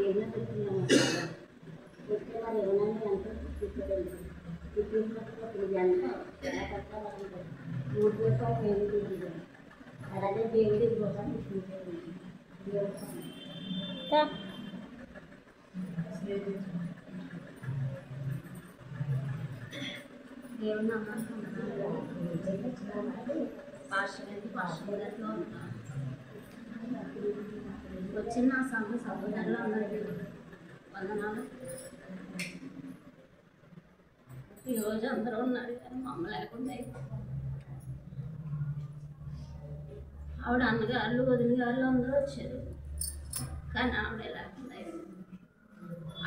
ఏమైనా పెట్టుకున్నాను పెడితే మరి ఏమైనా ఎంత తీసుకోలేదు తీసుకున్నప్పుడు ఎంత ఎలా కట్టాలంటే 3 రూపాయలు ఏమి తీసుకుంటాను అలాగే దేవుడి కోసం తీసుకుంటాను దేవుని నమ్మకం పాస్టర్లో వచ్చిన నా సహోదరులు అందరికీ వందనాలు. ఈరోజు అందరూ ఉన్నారు కానీ మా అమ్మ లేకుండా ఆవిడ అన్నగారులు వదిన గారులు అందరూ వచ్చారు కానీ ఆవిడ లేకుండా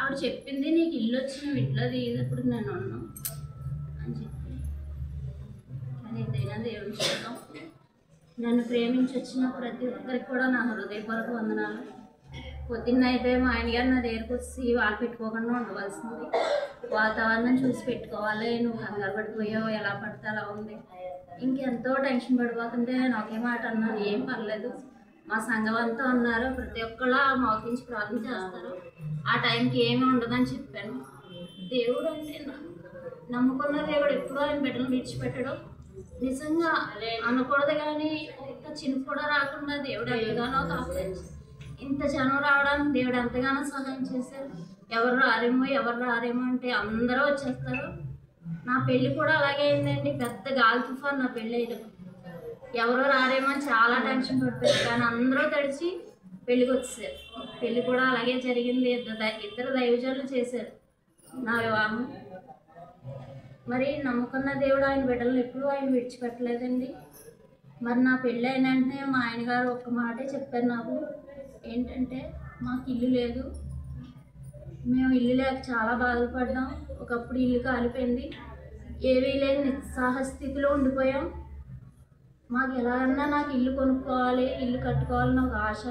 ఆవిడ చెప్పింది నీకు ఇల్లు వచ్చిన ఇంట్లో దిగినప్పుడు నేను ఉన్నాను అని చెప్పి కానీ ఏదైనా దేవుని చేద్దాం. నన్ను ప్రేమించి వచ్చిన ప్రతి ఒక్కరికి కూడా నా హృదయపూర్వక వందనాలు. పొద్దున్న అయిపోయి మా ఆయన గారు నా దగ్గరకు వచ్చి వాళ్ళు పెట్టుకోకుండా ఉండవలసింది, వాతావరణం చూసి పెట్టుకోవాలి, నువ్వు కంగారు పడిపోయావు, ఎలా పడితే అలా ఉంది, ఇంకెంతో టెన్షన్ పడిపోతుంటే నేను ఒకే మాట అన్నాను, ఏం పర్లేదు, మా సంఘం అంతా ఉన్నారు, ప్రతి ఒక్కళ్ళు మోకించి ప్రార్థన చేస్తారు, ఆ టైంకి ఏమీ ఉండదని చెప్పాను. దేవుడు అంటే నమ్ముకున్న దేవుడు ఎప్పుడూ ఆయన బిడ్డలు విడిచిపెట్టడు. నిజంగా అనకూడదు కానీ ఒక్క చిన్న కూడా రాకుండా దేవుడు ఎంతగానో కాపాడు. ఇంత జనం రావడానికి దేవుడు ఎంతగానో సహాయం చేశారు. ఎవరు రారేమో అంటే అందరూ వచ్చేస్తారు. నా పెళ్ళి కూడా అలాగే అయిందండి. పెద్ద గాలి తుఫాన్ నా పెళ్ళి అయ్యడం. ఎవరో రారేమో అని చాలా టెన్షన్ పడిపోయారు కానీ అందరూ తడిచి పెళ్ళికి వచ్చేసారు. పెళ్ళి కూడా అలాగే జరిగింది. ఇద్దరు దైవజనులు చేశారు నా వివాహం. మరి నమ్ముకున్న దేవుడు ఆయన బిడ్డలను ఎప్పుడూ ఆయన విడిచిపెట్టలేదండి. మరి నా పెళ్ళి అయిన వెంటనే మా ఆయన గారు ఒక్క మాటే చెప్పారు నాకు, ఏంటంటే మాకు ఇల్లు లేదు, మేము ఇల్లు లేక చాలా బాధపడ్డాం, ఒకప్పుడు ఇల్లు కాలిపోయింది, ఏవీ లేని నిస్సహాయ స్థితిలో ఉండిపోయాం, మాకు ఎలాగన్నా నాకు ఇల్లు కొనుక్కోవాలి, ఇల్లు కట్టుకోవాలని ఒక ఆశ,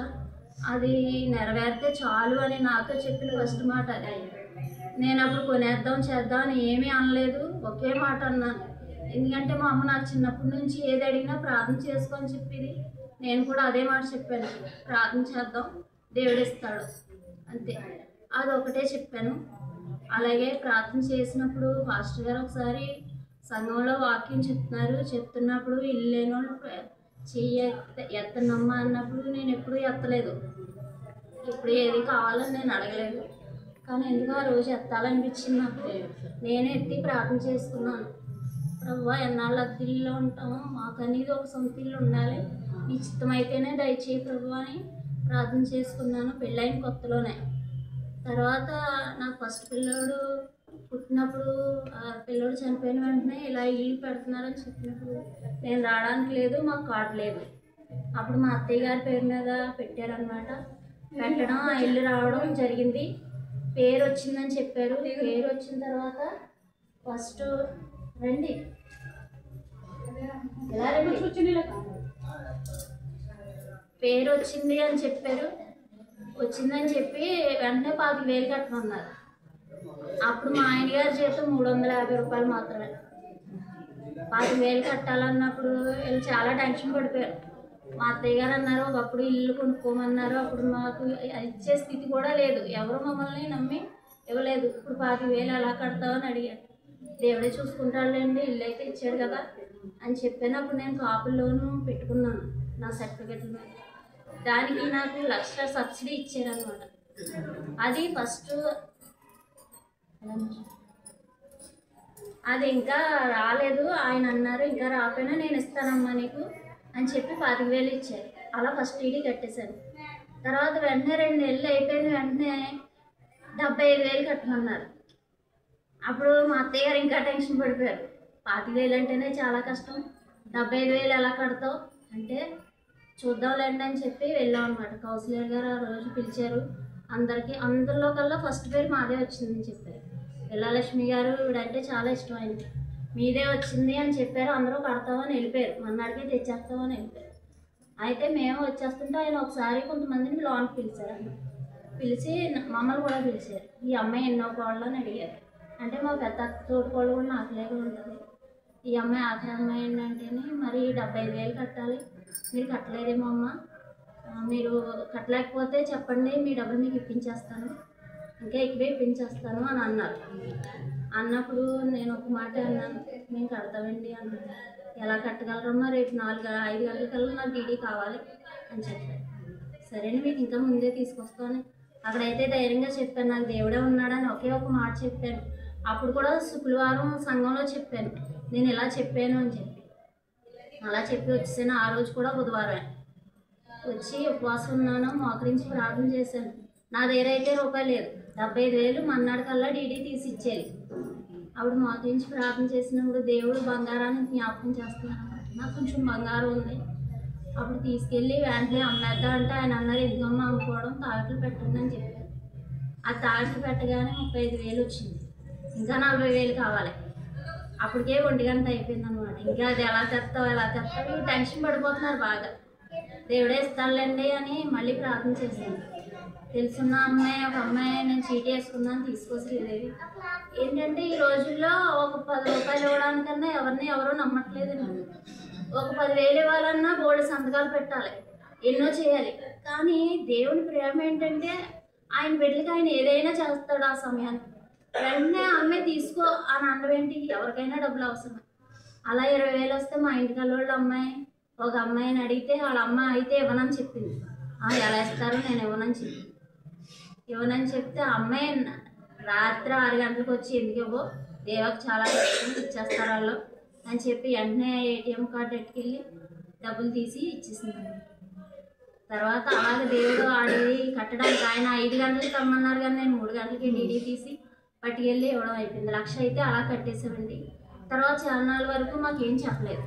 అది నెరవేరితే చాలు అని నాతో చెప్పిన ఫస్ట్ మాట అది. నేను అప్పుడు కొనేద్దాం చేద్దాం అని ఏమీ అనలేదు, ఒకే మాట అన్నాను. ఎందుకంటే మా అమ్మ నాకు చిన్నప్పటి నుంచి ఏది అడిగినా ప్రార్థన చేసుకొని చెప్పేది. నేను కూడా అదే మాట చెప్పాను, ప్రార్థన చేద్దాం దేవుడు ఇస్తాడు అంతే, అది ఒకటే చెప్పాను. అలాగే ప్రార్థన చేసినప్పుడు పాస్టర్ గారు ఒకసారి సంఘంలో వాక్యం చెప్తున్నప్పుడు ఇల్లు లేని వాళ్ళు ఎత్తనమ్మా అన్నప్పుడు నేను ఎప్పుడూ ఎత్తలేదు, ఇప్పుడు ఏది కావాలని నేను అడగలేదు. కానీ ఎందుకు ఆ రోజు ఎత్తాలనిపించింది నాకు. నేనే ఎత్తి ప్రార్థన చేసుకున్నాను, ప్రభువా ఎన్నాళ్ళు అద్దెల్లో ఉంటాము, మాకు అనేది ఒక సొంత ఇల్లు ఉండాలి, నీ చిత్తమైతేనే దయచేయి ప్రభు అని ప్రార్థన చేసుకున్నాను. పెళ్ళైన కొత్తలోనే. తర్వాత నాకు ఫస్ట్ పిల్లోడు పుట్టినప్పుడు పిల్లోడు చనిపోయిన వెంటనే ఇలా ఇల్లు పెడుతున్నారని చెప్పినప్పుడు నేను రావడానికి లేదు, మాకు కార్డు లేదు. అప్పుడు మా అత్తయ్య గారి పేరు మీద పెట్టారనమాట. పెట్టడం ఆ ఇల్లు రావడం జరిగింది. పేరు వచ్చిందని చెప్పారు. పేరు వచ్చిన తర్వాత ఫస్ట్ రండి ఎలా రండి పేరు వచ్చింది అని చెప్పారు. వచ్చిందని చెప్పి వెంటనే 25,000 కట్టమన్నారు. అప్పుడు మా ఆయన గారి జీతం 350 రూపాయలు మాత్రమే. 25,000 కట్టాలన్నప్పుడు వీళ్ళు చాలా టెన్షన్ పడిపోయారు. మా అత్తయ్య గారు అన్నారు, ఒకప్పుడు ఇల్లు కొనుక్కోమన్నారు, అప్పుడు మాకు ఇచ్చే స్థితి కూడా లేదు, ఎవరు మమ్మల్ని నమ్మి ఇవ్వలేదు, ఇప్పుడు 25,000 ఎలా కడతామని అడిగారు. దేవుడే చూసుకుంటాడులేండి, ఇల్లు అయితే ఇచ్చాడు కదా అని చెప్పినప్పుడు నేను కాపుల్లోనూ పెట్టుకున్నాను నా సర్టిఫికెట్ల మీద. దానికి నాకు 1,00,000 సబ్సిడీ ఇచ్చారనమాట. అది ఫస్ట్ అది ఇంకా రాలేదు. ఆయన అన్నారు ఇంకా రాకపోయినా నేను ఇస్తానమ్మా నీకు అని చెప్పి 25,000 ఇచ్చారు. అలా ఫస్ట్ ఈడీ కట్టేశాను. తర్వాత వెంటనే 2 నెలలు అయిపోయిన వెంటనే 75,000 కట్టమన్నారు. అప్పుడు మా అత్తయ్య గారు ఇంకా టెన్షన్ పడిపోయారు. 25,000 అంటేనే చాలా కష్టం, 75,000 ఎలా కడతావు అంటే చూద్దాంలేండి అని చెప్పి వెళ్ళాం అనమాట. కౌన్సిలర్ గారు ఆ రోజు పిలిచారు. అందరిలో కల్లా ఫస్ట్ పేరు మాదే వచ్చిందని చెప్పారు. విల్లాలక్ష్మి గారు ఇవిడంటే చాలా ఇష్టం ఆయనకి. మీదే వచ్చింది అని చెప్పారు. అందరూ కడతామని వెళ్ళిపోయారు, మన్నాడికే తెచ్చేస్తామని వెళ్ళిపోయారు. అయితే మేము వచ్చేస్తుంటే ఆయన ఒకసారి కొంతమందిని లోన్కి పిలిచారు. పిలిచి మమ్మల్ని కూడా పిలిచారు. ఈ అమ్మాయి ఎన్నో కోళ్ళు అని అడిగారు. అంటే మా పెద్ద తోడుకోళ్ళు కూడా నాకులేగా ఉంటుంది. ఈ అమ్మాయి ఆఖరి అమ్మాయి ఏంటంటేనే మరి 75,000 కట్టాలి, మీరు కట్టలేదేమో అమ్మ మీరు కట్టలేకపోతే చెప్పండి, మీ డబ్బులు మీకు ఇప్పించేస్తాను, ఇంకా ఎక్కువే ఇప్పించేస్తాను అని అన్నారు. అన్నప్పుడు నేను ఒక మాట అన్నాను, మేము కడతామండి అన్నాను. ఎలా కట్టగలరమ్మా, రేపు 4-5 గంటలకల్లా నాకు డీడీ కావాలి అని చెప్పాను. సరేని మీకు ఇంకా ముందే తీసుకొస్తాను. అక్కడైతే ధైర్యంగా చెప్పాను, నాకు దేవుడే ఉన్నాడని ఒకే ఒక మాట చెప్పాను. అప్పుడు కూడా శుక్రవారం సంఘంలో చెప్పాను, నేను ఇలా చెప్పాను అని చెప్పి. అలా చెప్పి వచ్చేసాను. ఆ రోజు కూడా బుధవారం వచ్చి ఉపవాసం ఉన్నాను, మోకరించి ప్రార్థన చేశాను. నా దగ్గర అయితే రూపాయలు లేదు, 75,000 మన్నాడు కల్లా డీడీ తీసి ఇచ్చేది. అప్పుడు మోకరించి ప్రార్థన చేసినప్పుడు దేవుడు బంగారాన్ని జ్ఞాపకం చేస్తున్నాను. నాకు కొంచెం బంగారం ఉంది. అప్పుడు తీసుకెళ్ళి వెంటనే అమ్మేద్దా అంటే ఆయన అన్నారు, ఎందుకమ్మ అమ్ముకోవడం, తాకట్లు పెట్టండి అని చెప్పారు. ఆ తాకట్లు పెట్టగానే 35,000 వచ్చింది. ఇంకా 40,000 కావాలి. అప్పటికే 1 గంట అయిపోయింది అనమాట. ఇంకా అది ఎలా తెస్తావు టెన్షన్ పడిపోతున్నారు బాగా. దేవుడే ఇస్తాడులేండి అని మళ్ళీ ప్రార్థన చేశాను. తెలుసున్న అమ్మాయి, ఒక అమ్మాయి నేను చీటీ వేసుకుందాన్ని తీసుకొచ్చేది. ఏంటంటే ఈ రోజుల్లో ఒక 10 రూపాయలు ఇవ్వడానికన్నా ఎవరు నమ్మట్లేదు. ఒక 10,000 ఇవ్వాలన్నా బోల్డ్ సంతకాలు పెట్టాలి, ఎన్నో చేయాలి. కానీ దేవుని ప్రేమ ఏంటంటే ఆయన బిడ్డలకి ఆయన ఏదైనా చేస్తాడు. ఆ సమయానికి వెంటనే అమ్మాయి తీసుకో అని అనడం ఏంటి, ఎవరికైనా డబ్బులు అవసరం. అలా 20,000 వస్తే మా ఇంటికల్లోళ్ళ అమ్మాయి ఒక అమ్మాయిని అడిగితే వాళ్ళ అమ్మ అయితే ఇవ్వనని చెప్పింది. ఎలా ఇస్తారో నేను ఇవ్వనని చెప్తే ఆ అమ్మాయి రాత్రి 6 గంటలకు వచ్చి, ఎందుకు ఇవ్వో, దేవకు చాలా ఇచ్చేస్తారు వాళ్ళు అని చెప్పి వెంటనే ఏటీఎం కార్డు ఎట్టుకెళ్ళి డబ్బులు తీసి ఇచ్చేసింది. తర్వాత అలాగే దేవుడు ఆడి కట్టడానికి ఆయన 5 గంటలకు రమ్మన్నారు, కానీ నేను 3 గంటలకి డీడీ తీసి పట్టుకెళ్ళి ఇవ్వడం అయిపోయింది. 1,00,000 అయితే అలా కట్టేసామండి. తర్వాత చాలానాళ్ళ వరకు మాకేం చెప్పలేదు.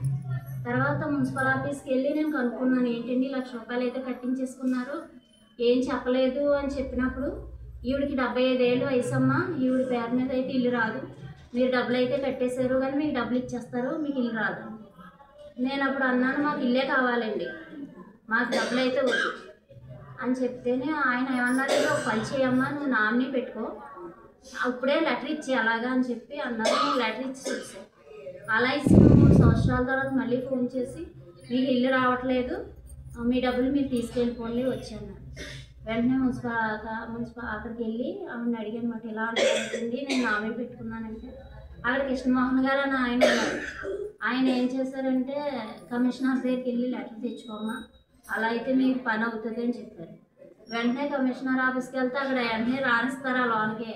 తర్వాత మున్సిపల్ ఆఫీస్కి వెళ్ళి నేను కనుక్కున్నాను, ఏంటండి 1,00,000 రూపాయలు అయితే కట్టించేసుకున్నారు, ఏం చెప్పలేదు అని చెప్పినప్పుడు, ఈవిడికి 75,000 వయసమ్మ, ఈవిడి పేరు మీద అయితే ఇల్లు రాదు, మీరు డబ్బులు అయితే కట్టేశారు కానీ మీకు డబ్బులు ఇచ్చేస్తారు, మీకు ఇల్లు రాదు. నేను అప్పుడు అన్నాను, మాకు ఇల్లే కావాలండి, మాకు డబ్బులు అయితే వద్దు అని చెప్తేనే ఆయన ఏమన్నారు, ఒక పని చేయమ్మా, నువ్వు నామినీ పెట్టుకో, అప్పుడే లెటర్ ఇచ్చి అలాగా అని చెప్పి అన్నారు. నేను లెటర్ ఇచ్చి చూసాను. అలా ఇచ్చిన 3 సంవత్సరాల తర్వాత మళ్ళీ ఫోన్ చేసి, మీకు ఇల్లు రావట్లేదు, మీ డబ్బులు మీరు తీసుకెళ్ళిపోండి వచ్చాను. వెంటనే మున్సిపల్ అక్కడికి వెళ్ళి ఆమెను అడిగాను అనమాట, ఇలా అంటుంది, నేను నామినీ పెట్టుకున్నానంటే అక్కడ కృష్ణమోహన్ గారు అని ఆయన ఉన్నారు. ఆయన ఏం చేశారంటే, కమిషనర్ దగ్గరికి వెళ్ళి లెటర్ తెచ్చుకోమ్మా, అలా అయితే మీకు పని అవుతుంది అని చెప్పారు. వెంటనే కమిషనర్ ఆఫీస్కి వెళ్తే అక్కడ వెంటనే రానిస్తారు, ఆ లోన్కే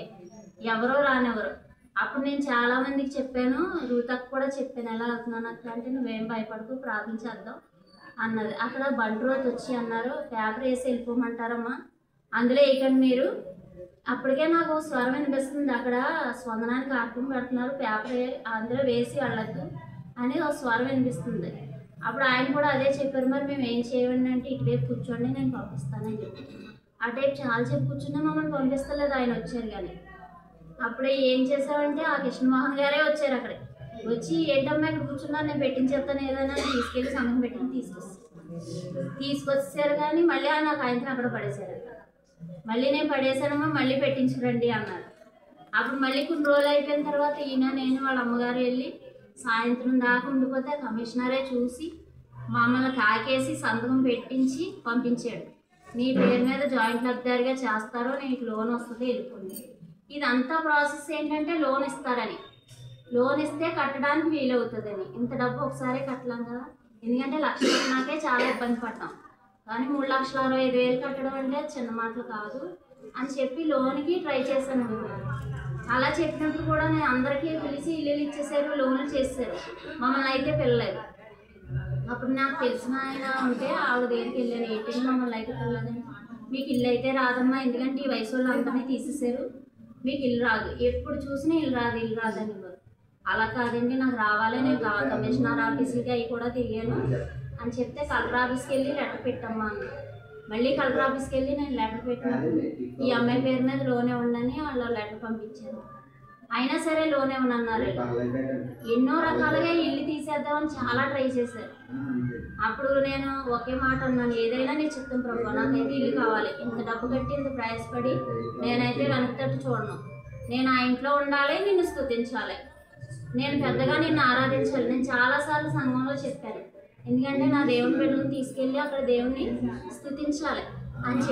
ఎవరో రానివ్వరు. అప్పుడు నేను చాలామందికి చెప్పాను, రూతకు కూడా చెప్పాను, ఎలా వెళ్తున్నాను అక్క అంటే, నువ్వేం భయపడకు, ప్రార్థించేద్దాం అన్నది. అక్కడ బంట్రోత్ వచ్చి అన్నారు, పేపర్ వేసి వెళ్ళిపోమంటారమ్మా, అందులో వేయకండి మీరు. అప్పటికే నాకు స్వరం వినిపిస్తుంది, అక్కడ స్పందనానికి ఆర్పం పెడుతున్నారు, పేపర్ అందులో వేసి వెళ్ళద్దు అని ఒక స్వరం వినిపిస్తుంది. అప్పుడు ఆయన కూడా అదే చెప్పారు, మరి మేము ఏం చేయండి అంటే, ఇటువైపు కూర్చోండి నేను పంపిస్తానని చెప్పి. ఆ టైప్ చాలా చెప్పి కూర్చున్నా మమ్మల్ని పంపిస్తలేదు, ఆయన వచ్చారు. కానీ అప్పుడే ఏం చేసామంటే, ఆ కృష్ణమోహన్ గారే వచ్చారు. అక్కడే వచ్చి, ఏంటమ్మా ఇక్కడ కూర్చున్నారు, నేను పెట్టించేస్తాను ఏదైనా తీసుకెళ్ళి సంఘం పెట్టి తీసుకొచ్చారు. కానీ మళ్ళీ నాకు ఆయనతో అక్కడ పడేశారు. మళ్ళీ నేను పడేశానమ్మా, మళ్ళీ పెట్టించురండి అన్నారు. అప్పుడు మళ్ళీ కొన్ని రోజులు అయిపోయిన తర్వాత ఈయన నేను వాళ్ళ అమ్మగారు వెళ్ళి సాయంత్రం దాకా ఉండిపోతే కమిషనరే చూసి మమ్మల్ని కాకేసి సంతకం పెట్టించి పంపించాడు. నీ పేరు మీద జాయింట్ లబ్ధిదారిగా చేస్తారో, నీకు లోన్ వస్తుంది, వెళ్ళిపోయింది. ఇదంతా ప్రాసెస్ ఏంటంటే లోన్ ఇస్తారని, లోన్ ఇస్తే కట్టడానికి వీలవుతుందని. ఇంత డబ్బు ఒకసారి కట్టలేం కదా, ఎందుకంటే 1,00,000 కట్టినాకే చాలా ఇబ్బంది పడ్డాం. కానీ 3,65,000 కట్టడం అంటే చిన్న మాటలు కాదు అని చెప్పి లోన్కి ట్రై చేశాను. అలా చెప్పినప్పుడు కూడా నేను అందరికీ పిలిచి ఇల్లు ఇచ్చేసారు, లోన్లు చేశారు, మమ్మల్ని అయితే పిల్లలేదు. అప్పుడు నాకు తెలిసిన ఆయన ఉంటే ఆవిడ దగ్గరికి వెళ్ళాను, ఏంటంటే మమ్మల్ని అయితే పిల్లలేదని, మీకు ఇల్లు అయితే రాదమ్మా, ఎందుకంటే ఈ వయసు వాళ్ళు అందరినీ తీసేశారు, మీకు ఇల్లు రాదు, ఎప్పుడు చూసినా ఇల్లు రాదని. అలా కాదండి, నాకు రావాలి, నేను కమిషనర్ ఆఫీస్కి అవి కూడా తిరిగాను అని చెప్తే, కలెక్టర్ ఆఫీస్కి వెళ్ళి లెటర్ పెట్టమ్మా అన్న. మళ్ళీ కలెక్టర్ ఆఫీస్కి వెళ్ళి నేను లెటర్ పెట్టినప్పుడు ఈ అమ్మాయి పేరు మీద లోన్ ఇవ్వండి వాళ్ళు లెటర్ పంపించారు. అయినా సరే లోన్ ఇవ్వనన్నారు. ఎన్నో రకాలుగా ఇల్లు తీసేద్దామని చాలా ట్రై చేశారు. అప్పుడు నేను ఒకే మాట అన్నాను, ఏదైనా నీ చిత్తం ప్రభు, నాకైతే ఇల్లు కావాలి, ఇంత డబ్బు కట్టి ఇంత ప్రయాసపడి నేనైతే వెనక్కి తట్టు చూడను, నేను ఆ ఇంట్లో ఉండాలి, నిన్ను స్తుతించాలి, నేను పెద్దగా నిన్ను ఆరాధించాలి. నేను చాలాసార్లు సంఘంలో చెప్పాను, ఎందుకంటే నా దేవుని బిడ్డలను తీసుకెళ్ళి అక్కడ దేవుని స్తుతించాలి అని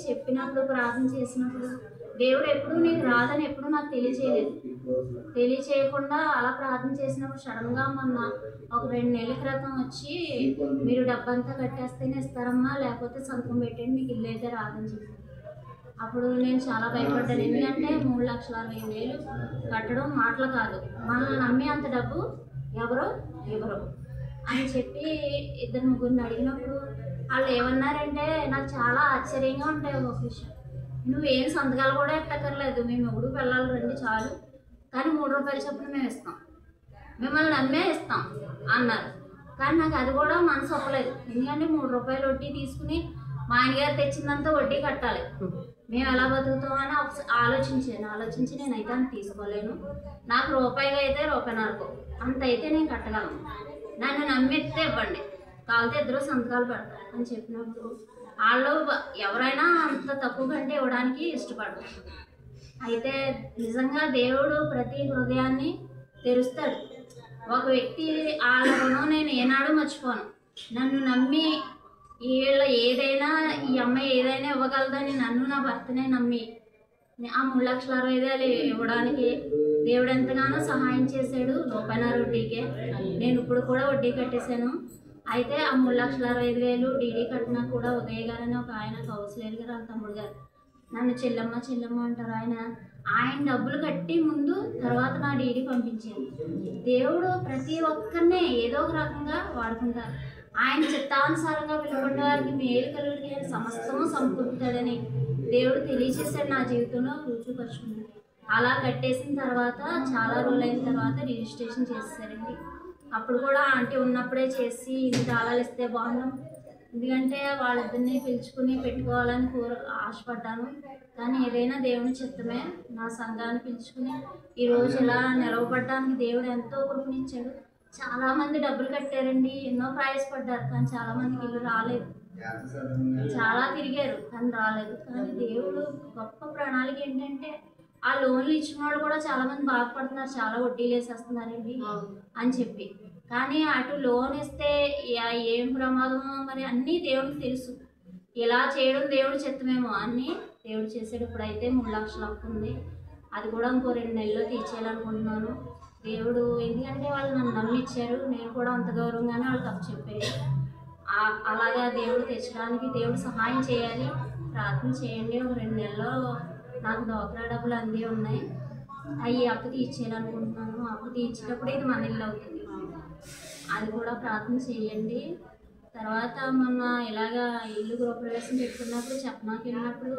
చెప్పినప్పుడు ప్రార్థన చేసినప్పుడు దేవుడు ఎప్పుడు నీకు రాదని ఎప్పుడు నాకు తెలియచేయకుండా అలా ప్రార్థన చేసినప్పుడు సడన్గా మొన్న ఒక 2 నెలల క్రితం వచ్చి మీరు డబ్బంతా కట్టేస్తేనే ఇస్తారమ్మా, లేకపోతే సంతకం పెట్టండి, మీకు ఇల్లు అయితే రాదని చెప్పి. అప్పుడు నేను చాలా భయపడ్డాను. ఎందుకంటే 3,60,000 కట్టడం మాటలు కాదు, మనల్ని నమ్మి అంత డబ్బు ఎవరు అని చెప్పి 2-3 అడిగినప్పుడు వాళ్ళు ఏమన్నారంటే, నాకు చాలా ఆశ్చర్యంగా ఉంటాయి ఒక విషయం. నువ్వేం సంతకాలు కూడా ఎట్టక్కర్లేదు, మేము ఎప్పుడు పిల్లలు రండి చాలు, కానీ 3 రూపాయలు చొప్పున మేము ఇస్తాం, మిమ్మల్ని నమ్మే ఇస్తాం అన్నారు. కానీ నాకు అది కూడా మనసు ఒప్పలేదు. ఎందుకంటే 3 రూపాయలు వడ్డీ తీసుకుని మా ఆయనగారు తెచ్చిందంతా వడ్డీ కట్టాలి, మేము ఎలా బతుకుతామని ఆలోచించి నేనైతే అంత తీసుకోలేను, నాకు రూపాయిగా అయితే ₹1.50 అంత అయితే నేను కట్టగలను, నన్ను నమ్మిస్తే ఇవ్వండి, కాలితే 2 సంతకాలు పెడతారు అని చెప్పినప్పుడు వాళ్ళు ఎవరైనా అంత తక్కువ కంటే ఇవ్వడానికి ఇష్టపడరు. అయితే నిజంగా దేవుడు ప్రతి హృదయాన్ని తెరుస్తాడు. ఒక వ్యక్తి వాళ్ళ రుణం నేను ఏనాడు మర్చిపోను. నన్ను నమ్మి ఈ అమ్మాయి ఏదైనా ఇవ్వగలదని నన్ను నా భర్తనే నమ్మి ఆ 3,60,000 ఇవ్వడానికి దేవుడు ఎంతగానో సహాయం చేశాడు. రూపాయన్నర వడ్డీకే నేను ఇప్పుడు కూడా వడ్డీ కట్టేశాను. అయితే ఆ 3,60,000 డీడీ కట్టినా కూడా ఉదయ్ గారు అని ఒక ఆయన, కౌన్సిలర్ గారు, వాళ్ళ తమ్ముడు గారు నన్ను చెల్లమ్మ అంటారు. ఆయన డబ్బులు కట్టి ముందు తర్వాత నా డీడీ పంపించాను. దేవుడు ప్రతి ఒక్కరిని ఏదో ఒక రకంగా వాడుకుంటారు. ఆయన చిత్తానుసారంగా పిలువబడిన వారికి మేలు కలుగుతుంది అని సమస్తము సమకూరుతాడని దేవుడు తెలియజేశాడు. నా జీవితంలో రుచిపరుచుకున్నాడు. అలా కట్టేసిన తర్వాత చాలా రోజులైన తర్వాత రిజిస్ట్రేషన్ చేసేసారండి. అప్పుడు కూడా ఆంటీ ఉన్నప్పుడే చేసి ఇది తాళాలు ఇస్తే బాగున్నాం, ఎందుకంటే వాళ్ళిద్దరిని పిలుచుకుని పెట్టుకోవాలని ఆశపడ్డాను. కానీ ఏదైనా దేవుని చిత్తమే. నా సంఘాన్ని పిలుచుకుని ఈరోజు ఇలా నిలవబడ్డానికి దేవుడు ఎంతో కృపనిచ్చాడు. చాలామంది డబ్బులు కట్టారండి, ఎన్నో ప్రయాసపడ్డారు, కానీ చాలామందికి ఇల్లు రాలేదు. చాలా తిరిగారు కానీ రాలేదు. కానీ దేవుడు గొప్ప ప్రణాళిక ఏంటంటే ఆ లోన్లు ఇచ్చిన వాళ్ళు కూడా చాలామంది బాధపడుతున్నారు, చాలా వడ్డీలు వేసేస్తున్నారండి అని చెప్పి. కానీ అటు లోన్ ఇస్తే ఏం ప్రమాదమో మరి అన్నీ దేవుడికి తెలుసు. ఇలా చేయడం దేవుడి చిత్తమేమో అన్నీ దేవుడు చేసాడు. ఇప్పుడైతే 3 లక్షలు అప్పు ఉంది, అది కూడా ఇంకో 2 నెలల్లో తీర్చేయాలనుకుంటున్నాను. దేవుడు ఎందుకంటే వాళ్ళు నన్ను నమ్మిచ్చారు, నేను కూడా అంత గౌరవంగానే వాళ్ళు తప్పు చెప్పారు. అలాగా దేవుడు తెచ్చడానికి దేవుడు సహాయం చేయాలి, ప్రార్థన చేయండి. ఒక 2 నెలల్లో నాకు డోక్రా డబ్బులు అందే ఉన్నాయి, అవి అప్పు తీర్చేయాలనుకుంటున్నాను. అప్పు తీర్చేటప్పుడు ఇది మన ఇల్లు అవుతుంది, అది కూడా ప్రార్థన చేయండి. తర్వాత మొన్న ఇలాగా ఇల్లు గృహప్రవేశం పెట్టుకున్నప్పుడు చెప్పనాకి వెళ్ళినప్పుడు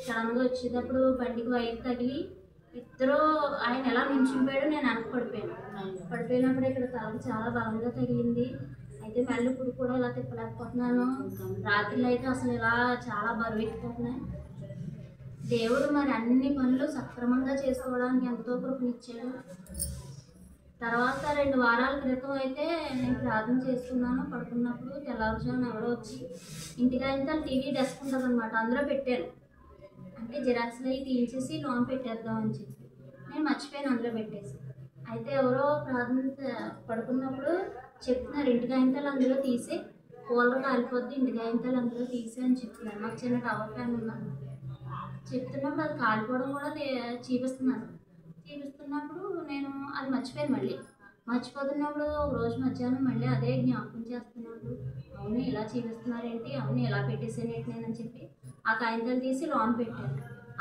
సడన్గా వచ్చేటప్పుడు బండికి వైర్ తగిలి ఇద్దరు ఆయన ఎలా నించుంపాడు, నేను వెనక పడిపోయినప్పుడు ఇక్కడ తలకు చాలా బలంగా తగిలింది. అయితే మళ్ళీ ఇప్పుడు కూడా ఇలా తిప్పలేకపోతున్నాను. రాత్రిలో అయితే అసలు ఇలా చాలా బరువు ఎక్కిపోతున్నాయి. దేవుడు మరి అన్ని పనులు సక్రమంగా చేసుకోవడానికి ఎంతో కృపనిచ్చాడు. తర్వాత 2 వారాల క్రితం అయితే నేను ప్రార్థన చేస్తున్నాను. పడుకున్నప్పుడు తెల్లవారుజామున ఎవరో వచ్చి ఇంటికైతే టీవీ డెస్క్ ఉంటుంది అనమాట, అందులో పెట్టారు. అంటే జిరాక్స్లు అవి తీయించేసి లోన్ పెట్టేద్దామని చెప్పి నేను మర్చిపోయాను, అందులో పెట్టేసి. అయితే ఎవరో ప్రార్థన పడుకున్నప్పుడు చెప్తున్నారు, ఇంటికాయంతాలు అందులో తీసి కూలర్ కాలిపోద్ది, ఇంటికాయంతాలు అందులో తీసి అని చెప్తున్నారు. మాకు చిన్న టవర్ ఫ్యాన్ ఉన్నాను. చెప్తున్నప్పుడు అది కాలిపోవడం కూడా చూపిస్తున్నప్పుడు నేను అది మర్చిపోయాను. మర్చిపోతున్నప్పుడు ఒక రోజు మధ్యాహ్నం మళ్ళీ అదే జ్ఞాపకం చేస్తున్నప్పుడు అవును ఇలా చూపిస్తున్నారేంటి, అవును ఇలా పెట్టేసేనేంటి నేనని చెప్పి ఆ కాగితాలు తీసి లోన్ పెట్టాను.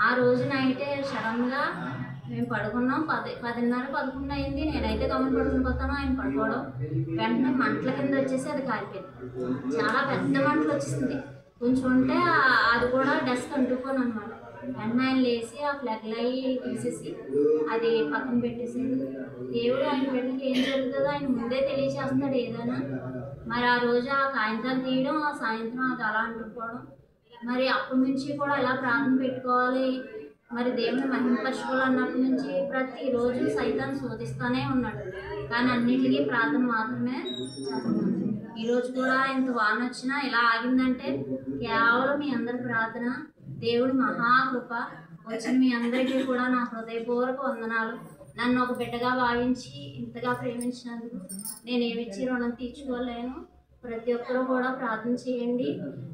ఆ రోజు నైటే సడన్గా మేము పడుకున్నాం. 10:30-11 అయింది. నేనైతే గమని పడుకుని పోతాను, ఆయన పడుకోవడం. వెంటనే మంటల కింద వచ్చేసి అది కాలిపోయింది. చాలా పెద్ద మంటలు వచ్చేసింది. కొంచెం ఉంటే అది కూడా డెస్క్ అంటుకోను అనమాట. వెంటనే ఆయన లేచి ఆ ఫ్లెగ్లు అవి తీసేసి అది పక్కన పెట్టేసాడు. దేవుడు ఆయన బిడ్డలకి ఏం జరుగుతుందో ఆయన ముందే తెలియచేస్తున్నాడు ఏదైనా. మరి ఆ రోజు ఆ కాగితాలు తీయడం, ఆ సాయంత్రం అది అలా అంటుకోవడం, మరి అప్పటి నుంచి కూడా ఎలా ప్రార్థన పెట్టుకోవాలి, మరి దేవుని మహిమపరచుకోవాలన్నప్పటి నుంచి ప్రతిరోజు సైతాన్ని శోధిస్తూనే ఉన్నాడు. కానీ అన్నింటికీ ప్రార్థన మాత్రమే చేస్తున్నాడు. ఈరోజు కూడా ఇంత వాన వచ్చినా ఇలా ఆగిందంటే కేవలం మీ అందరి ప్రార్థన, దేవుడి మహాకృప. వచ్చిన మీ అందరికీ కూడా నా హృదయపూర్వక వందనాలు. నన్ను ఒక బిడ్డగా భావించి ఇంతగా ప్రేమించినందుకు నేను ఏమిచ్చి రుణం తీర్చుకోలేను. ప్రతి ఒక్కరూ కూడా ప్రార్థన చేయండి.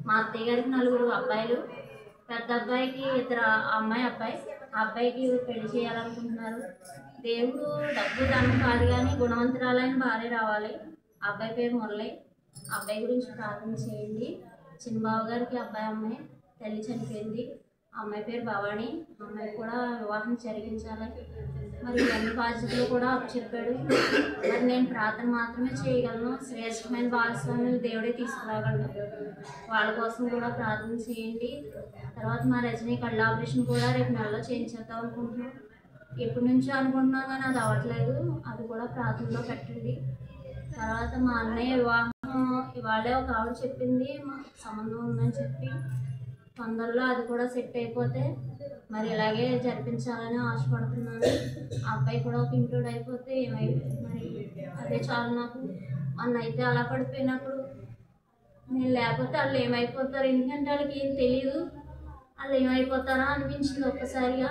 మా అత్తయ్య గారికి 4 అబ్బాయిలు. పెద్ద అబ్బాయికి 2 అబ్బాయి. ఆ అబ్బాయికి పెళ్లి చేయాలనుకుంటున్నారు. దేవుడు డబ్బు ధనం కాదు కానీ గుణవంతురాలైన భార్య రావాలి. ఆ అబ్బాయి పేరు మురళి. ఆ అబ్బాయి గురించి ప్రార్థన చేయండి. చిన్న బావ గారికి అబ్బాయి అమ్మాయి, తల్లి చనిపోయింది. ఆ అమ్మాయి పేరు భవాని. ఆ అమ్మాయి కూడా వివాహం జరిగించాలి. మరి అన్ని బాధ్యతలు కూడా చెప్పాడు. మరి నేను ప్రార్థన మాత్రమే చేయగలను. శ్రేష్టమైన భాగస్వాములు దేవుడే తీసుకురాగలడు. వాళ్ళ కోసం కూడా ప్రార్థన చేయండి. తర్వాత మా రజనీ కళ్ళ ఆపరేషన్ కూడా రేపు నెలలో చేయించేద్దాం అనుకుంటున్నాం. ఎప్పటి నుంచో అనుకుంటున్నాం కానీ అది అవ్వట్లేదు. అది కూడా ప్రార్థనలో పెట్టండి. తర్వాత మా అన్నయ్య వివాహం ఇవాళే ఒక ఆవిడ చెప్పింది, మా సంబంధం ఉందని చెప్పి. తొందరలో అది కూడా సెట్ అయిపోతే మరి ఇలాగే జరిపించాలని ఆశపడుతున్నాను. ఆ అబ్బాయి కూడా ఒక ఇంక్లూడ్ అయిపోతే మరి అదే చాలు నాకు. మొన్న అయితే అలా పడిపోయినప్పుడు నేను లేకపోతే వాళ్ళు ఏమైపోతారు, ఎందుకంటే వాళ్ళకి ఏం తెలియదు, వాళ్ళు ఏమైపోతారా అనిపించింది ఒక్కసారిగా.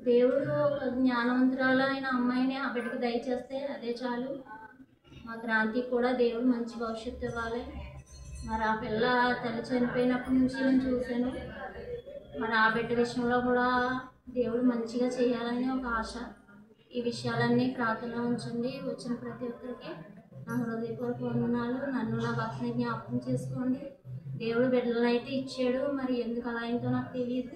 దేవుడు ఒక జ్ఞానవంతురాలు అయిన అమ్మాయిని ఆ బిడ్డకి దయచేస్తే అదే చాలు. మా క్రాంతికి కూడా దేవుడు మంచి భవిష్యత్తు ఇవ్వాలి. మరి ఆ పిల్ల తల్లి చనిపోయినప్పటి నుంచి నేను చూశాను. మరి ఆ బిడ్డ విషయంలో కూడా దేవుడు మంచిగా చేయాలని ఒక ఆశ. ఈ విషయాలన్నీ ప్రార్థనలో ఉంచండి. వచ్చిన ప్రతి ఒక్కరికి నా హృదయపూర్వక వందనాలు. నన్ను నా భక్తిని జ్ఞాపకం చేసుకోండి. దేవుడు బిడ్డలను అయితే ఇచ్చాడు. మరి ఎందుకు అలా అయిందో నాకు తెలియదు.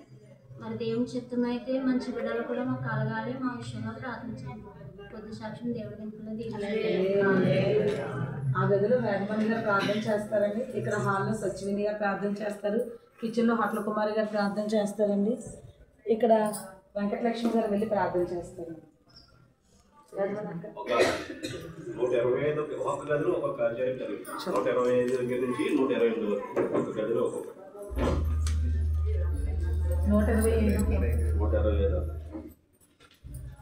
మరి దేవుని చిత్తం అయితే మంచి బిడ్డలు కూడా మాకు కలగాలి. మా విషయంలో ప్రార్థించండి. కొద్ది సాక్ష్యం దేవుడి వెనుకలో ఆ గదిలో వేదమణి గారు ప్రార్థన చేస్తారండి. ఇక్కడ హాల్లో సచివిని గారు ప్రార్థన చేస్తారు. కిచెన్లో హట్ల కుమారి గారు ప్రార్థన చేస్తారండి. ఇక్కడ వెంకటలక్ష్మి గారు వెళ్ళి ప్రార్థన చేస్తారు. ఒక 125 ఒక్కొక్క గదిలో ఒక్కొక్క కార్యాలయం జరుగుతుంది. 125 దగ్గర నుంచి 128 వరకు ఒక గదిలో ఒక్కొక్క 125